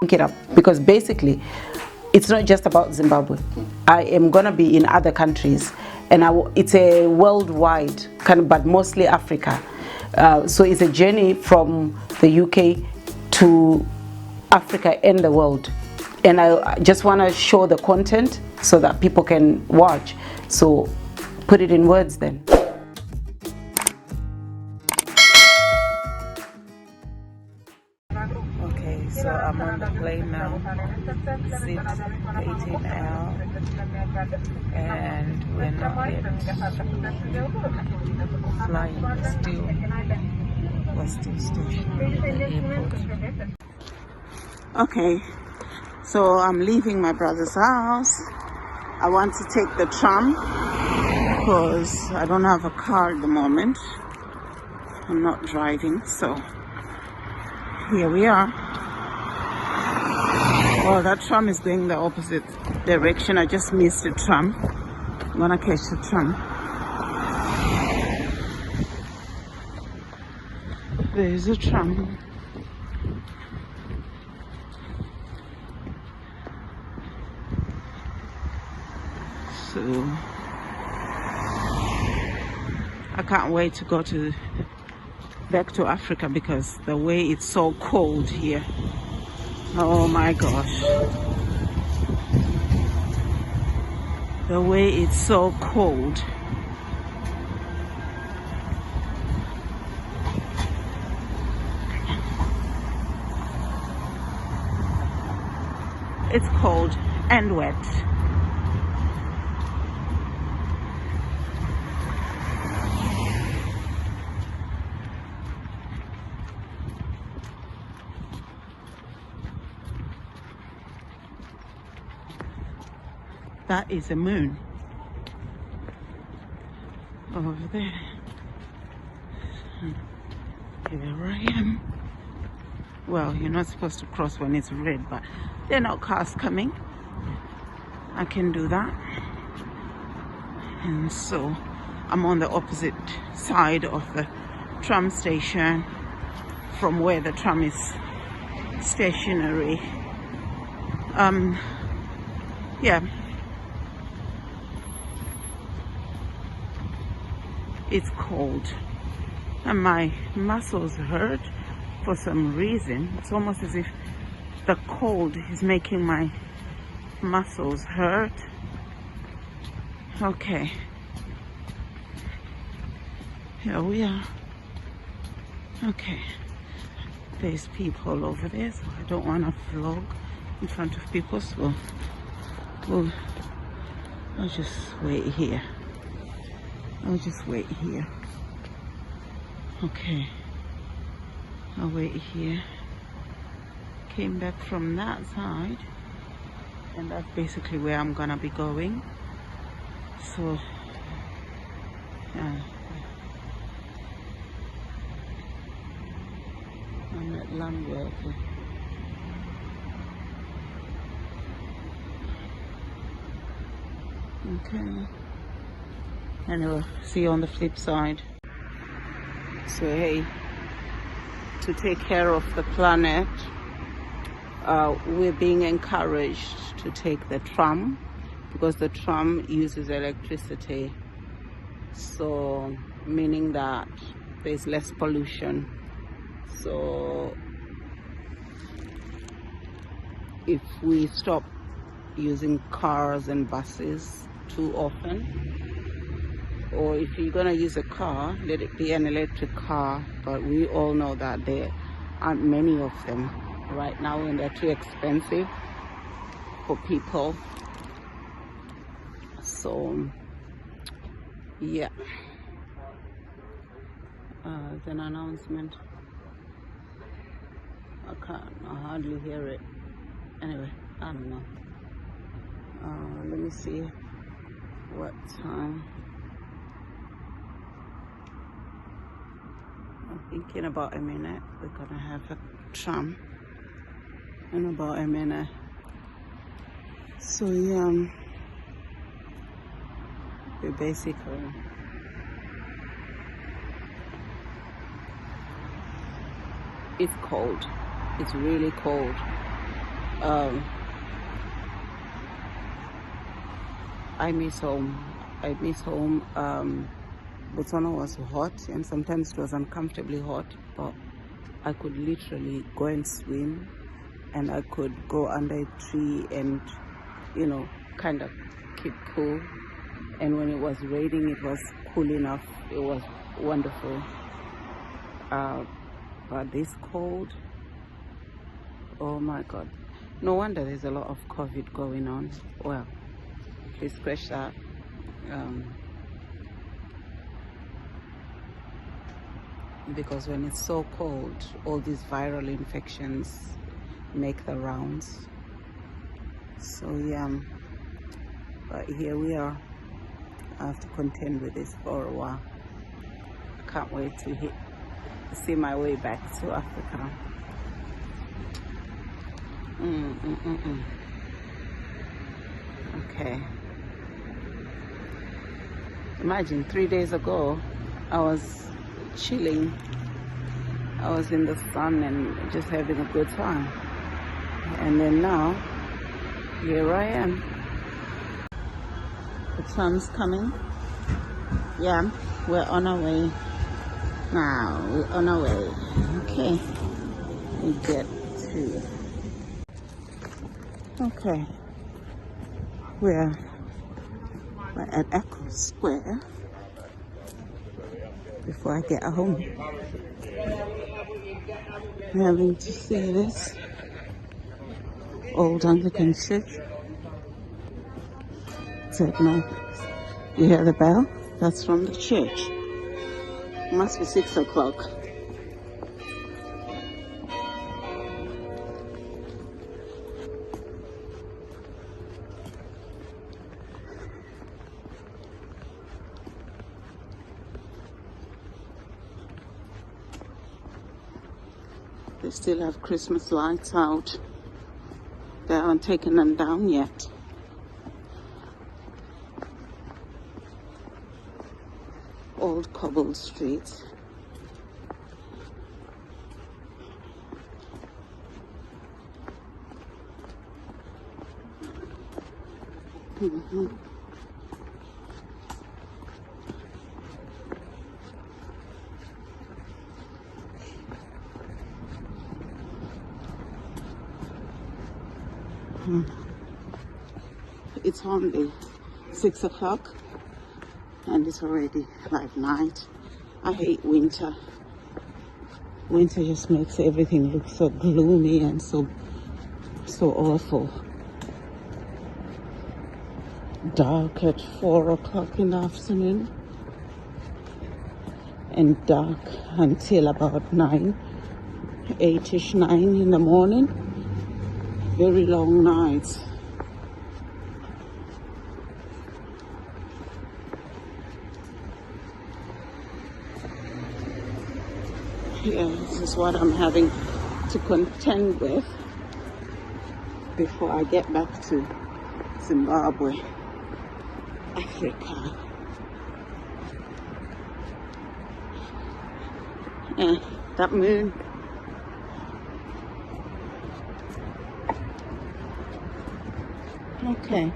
it up, because basically it's not just about Zimbabwe. I am gonna be in other countries, and it's a worldwide kind of, but mostly Africa. So it's a journey from the UK to Africa and the world, and I just want to show the content so that people can watch. So put it in words then. Okay, so I'm on the plane now. Seat 18 out, and we're not yet flying. We're still stationed at the airport. Okay, so I'm leaving my brother's house. I want to take the tram because I don't have a car at the moment. I'm not driving, so here we are. Oh, that tram is going the opposite direction. I just missed the tram. I'm gonna catch the tram. There's a tram. So I can't wait to go back to Africa because the way it's so cold here. Oh my gosh. The way it's so cold. It's cold and wet. That is a moon over there. Here I am. Well, you're not supposed to cross when it's red, but there are no cars coming. I can do that. And so I'm on the opposite side of the tram station from where the tram is stationary. Yeah. It's cold and my muscles hurt for some reason. It's almost as if the cold is making my muscles hurt. Okay, here we are. Okay, there's people over there, so I don't want to vlog in front of people, so I'll just wait here. Okay, I'll wait here. Came back from that side, and that's basically where I'm gonna be going. So I'm at Lambert. Okay. Anyway, see you on the flip side. So hey, to take care of the planet, we're being encouraged to take the tram because the tram uses electricity. So meaning that there's less pollution. So if we stop using cars and buses too often, or if you're gonna use a car, let it be an electric car, but we all know that there aren't many of them right now and they're too expensive for people. So yeah, it's an announcement. I can't hardly hear it. Anyway, I don't know. Let me see what time. I'm thinking about a minute. We're gonna have a tram in about a minute. So yeah, we basically it's cold. It's really cold. I miss home. Botswana was hot and sometimes it was uncomfortably hot, but I could literally go and swim, and I could go under a tree and, kind of keep cool. And when it was raining, it was cool enough. It was wonderful. But this cold, oh my God. No wonder there's a lot of COVID going on. Well, please scratch that. Because when it's so cold, all these viral infections make the rounds. So yeah, but here we are. I have to contend with this for a while. I can't wait to see my way back to Africa. Okay. Imagine 3 days ago, I was chilling. I was in the sun and just having a good time. And then now, here I am. The tram's coming. Yeah, we're on our way. Now, we're on our way. Okay. We get to... Okay. We're at Echo Square before I get home. I'm having to see this old Anglican church. Said no. You hear the bell? That's from the church. It must be 6 o'clock. They still have Christmas lights out. They haven't taken them down yet. Old cobbled streets. It's only 6 o'clock and it's already like night. I hate winter. Winter just makes everything look so gloomy and so awful. Dark at 4 o'clock in the afternoon and dark until about 9, 8ish, 9 in the morning. Very long nights. Yeah, this is what I'm having to contend with before I get back to Zimbabwe, Africa. Yeah, that moon. Okay.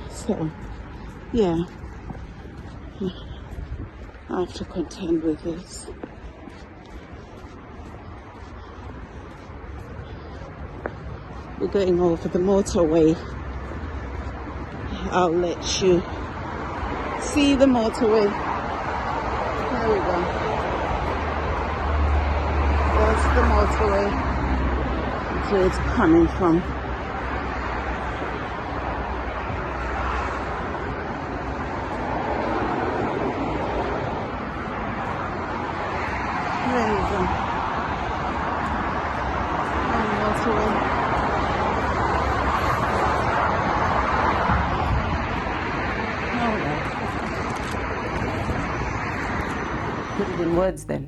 So, yeah, I have to contend with this. We're going over the motorway. I'll let you see the motorway. There we go. That's the motorway. That's where it's coming from. There you go. And the motorway. Put it in words then.